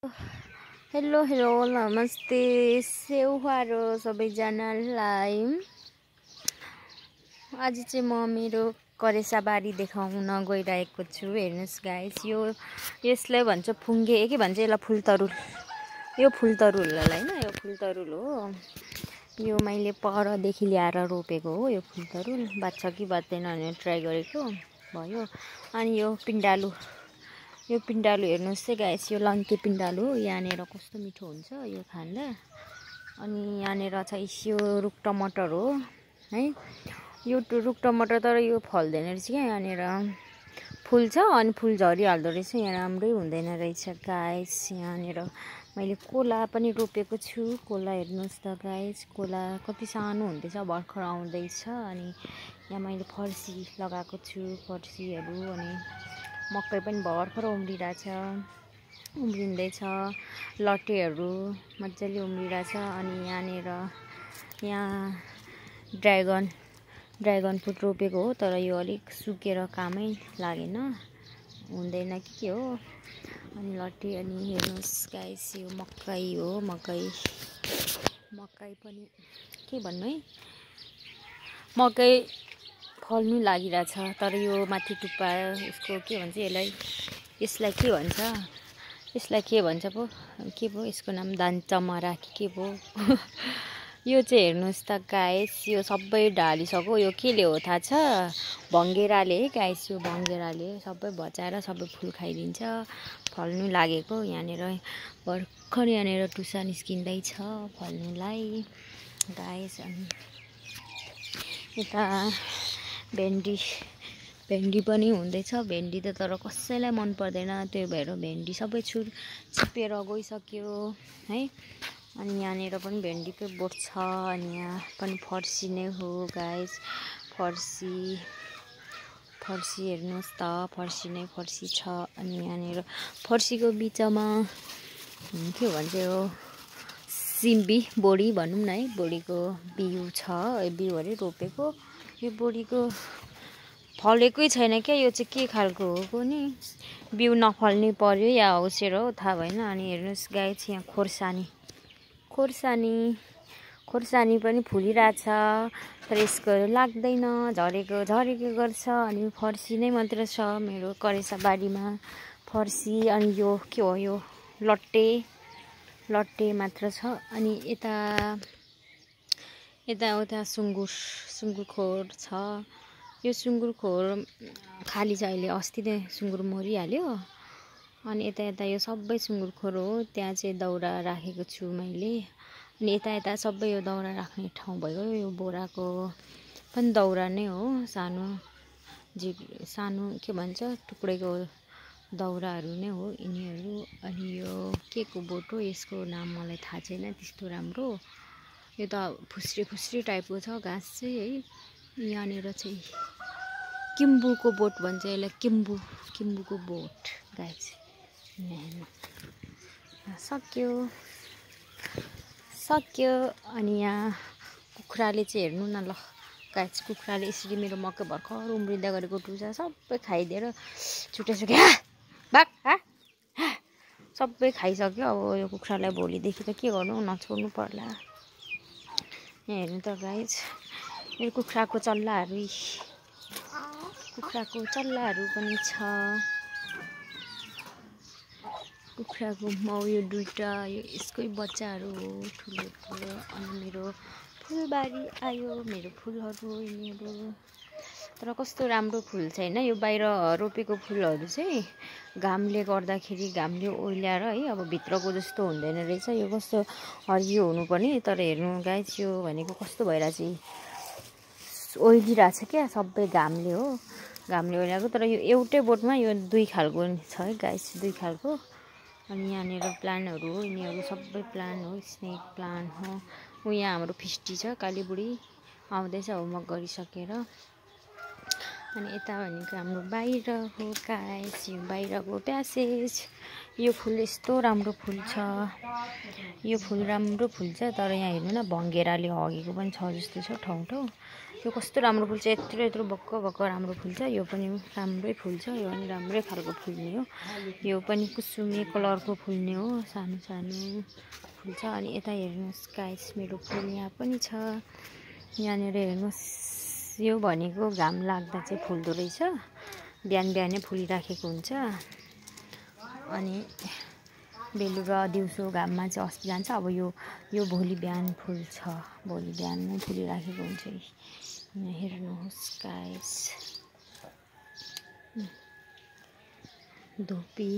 Hello hello नमस्ते सेउहारो सबैजनालाई। आज चाहिँ म मेरो करेसा बारी देखाउन गइरहेको छु। हेर्नुस् गाइस, यसलाई भन्छ फुङ्गे के भन्छ, यसलाई फुलतरुल। यो फुलतरुल हैन, यो फुलतरुल हो। यो मैले परदेखि ल्याएर रोपेको हो। यो फुलतरुल बाच्छ कि बाच्दैन भनेर ट्राई गरेको भयो। अनि यो पिण्डालु, यो पिण्डालु हेर्नुस् चाहिँ गाइस, यो लन्ते पिण्डालु हो। यहाँनिर कस्तो मिठो हुन्छ यो खाँदा। अनि यहाँनिर चाहिँ यो रुख टमाटर हो है। यो रुख टमाटर तर यो फल्दैन रहेछ क्या। यहाँनिर फुल्छ अनि फुल झरिहाल्दो रहेछ। यहाँ राम्रै हुँदैन रहेछ गाइस। यहाँनिर मैले कोला पनि रोपेको छु। कोला हेर्नुहोस् त गाइस, कोला कति सानो हुँदैछ, भर्खर आउँदैछ। अनि यहाँ मैले फर्सी लगाएको छु, फर्सीहरू। अनि मकै पनि भर्खर उम्रिँदैछ। लट्टेहरू मजाले उम्रिरहेछ। अनि यहाँ ड्र्यागन फ्रुट रोपेको हो, तर यो अलिक सुकेर कामै लागेन, हुँदैन कि के हो। अनि लट्टे, अनि हेर्नुहोस् गाइस, यो मकै हो। मकै पनि के भन्नु है, मकै फल्नु लागिरहेछ। तर यो माथि टुप्पा यसको के भन्छ, यसलाई के भन्छ पो, यसको नाम दानचमरा के पो। यो चाहिँ हेर्नुहोस् त गाइस, यो सबै ढालिसक्यो। यो केले हो थाहा छ? भङ्गेराले है गाइस। यो भङ्गेराले सबै भचाएर सबै फुल खाइदिन्छ। फल्नु लागेको यहाँनिर भर्खर यहाँनिर टुसा निस्किँदैछ फल्नुलाई गाइस। अनि यता भेन्डी पनि हुँदैछ। भेन्डी त तर कसैलाई मन पर्दैन, त्यो भएर भेन्डी सबै छिप्पेर गइसक्यो है। अनि यहाँनिर पनि भेन्डीकै बोट छ। अनि यहाँ पनि फर्सी नै हो गाइस। फर्सी हेर्नुहोस् त, फर्सी छ। अनि यहाँनिर फर्सीको बिचमा के भन्छ, यो सिम्बी बोडी भनौँ न है, बोडीको बिउ छ। यो बिउहरू रोपेको। यो बोडीको फलेकै छैन क्या। यो चाहिँ के खालको हो कुनि, बिउ नफल्ने पर्यो या हौसेर हो थाहा भएन। अनि हेर्नुहोस् गाइस, यहाँ खोर्सानी पनि फुलिरहेछ, तर यसको लाग्दैन, झरेको गर्छ। अनि फर्सी नै मात्र छ मेरो करेसा बारीमा, फर्सी। अनि यो के हो, यो लट्टे मात्र छ। अनि यता सुँगुर खोर छ। यो सुँगुर खोर खाली छ अहिले, अस्ति नै सुँगुर मरिहाल्यो। अनि यता यो सबै सुँगुर खोर हो। त्यहाँ चाहिँ दाउरा राखेको छु मैले। अनि यता सबै यो दाउरा राख्ने ठाउँ भयो। यो बोराको पनि दाउरा नै हो, सानो के भन्छ, टुक्रेको दाउराहरू नै हो यिनीहरू। अनि यो के को बोट हो, यसको नाम मलाई थाहा छैन त्यस्तो राम्रो। यो त फुस्री टाइपको छ घाँस चाहिँ है। यहाँनिर चाहिँ किम्बुको बोट भन्छ यसलाई, किम्बुको बोट गाइस। सक्यो। अनि यहाँ कुखुराले चाहिँ हेर्नु न ल गाइस, कुखुराले यसरी मेरो मकै भर्खर उम्रिँदै गरेको टुसा सबै खाइदिएर छुट्याइसक्यो। सबै खाइसक्यो। अब यो कुखुरालाई भोलिदेखि त के गर्नु, नछोड्नु पर्ला। यहाँ हेर्नु त गाइस, मेरो कुखुराको चल्लाहरू पनि छ। कुखुराको माउ यो दुईटा, यो यसकै बच्चाहरू हो, ठुलो। अनि मेरो फुलबारी आयो, मेरो फुलहरू यिनीहरू। तर कस्तो राम्रो फुल छैन यो बाहिर रोपेको फुलहरू चाहिँ। घामले गर्दाखेरि, घामले ओइल्याएर है, अब भित्रको जस्तो हुँदैन रहेछ। यो कस्तो हरियो हुनुपर्ने, तर हेर्नु गाइस, यो भनेको कस्तो भइरहेछ, ओइलिरहेछ क्या सबै घामले ओइल्याएको। तर यो एउटै बोटमा यो दुई खालको छ है गाइस, दुई खालको। अनि यहाँनिर प्लान्टहरू हो, यिनीहरू सबै प्लान्ट हो, स्नेक प्लान्ट हो। यहाँ हाम्रो फिस्टी छ, कालीबुढी आउँदैछ होमवर्क गरिसकेर। अनि यता भनेको हाम्रो बाहिर हो गाइस, यो बाहिरको प्यासेज। यो फुल यस्तो राम्रो फुल्छ, यो फुल राम्रो फुल्छ। तर यहाँ हेर्नु न, भङ्गेराले हगेको पनि छ जस्तो छ ठाउँ। यो कस्तो राम्रो फुल्छ, यत्रो यत्रो बक्क बक्क राम्रो फुल्छ। यो पनि राम्रै फुल्छ, यो पनि राम्रै खालको फुल्ने हो। यो पनि कुसुमे कलरको फुल्ने हो, सानो सानो फुल्छ। अनि यता हेर्नुहोस् गाइस, मेरो फुल यहाँ पनि छ। यहाँनिर हेर्नुहोस्, यो भनेको घाम लाग्दा चाहिँ फुल्दो रहेछ, बिहान बिहानै फुलिराखेको हुन्छ। अनि बेलुका दिउँसो घाममा चाहिँ अस्ति जान्छ। अब यो भोलि बिहान फुल्छ, भोलि बिहान नै फुलिराखेको हुन्छ। यहाँ हेर्नुहोस् गाइस, धुपी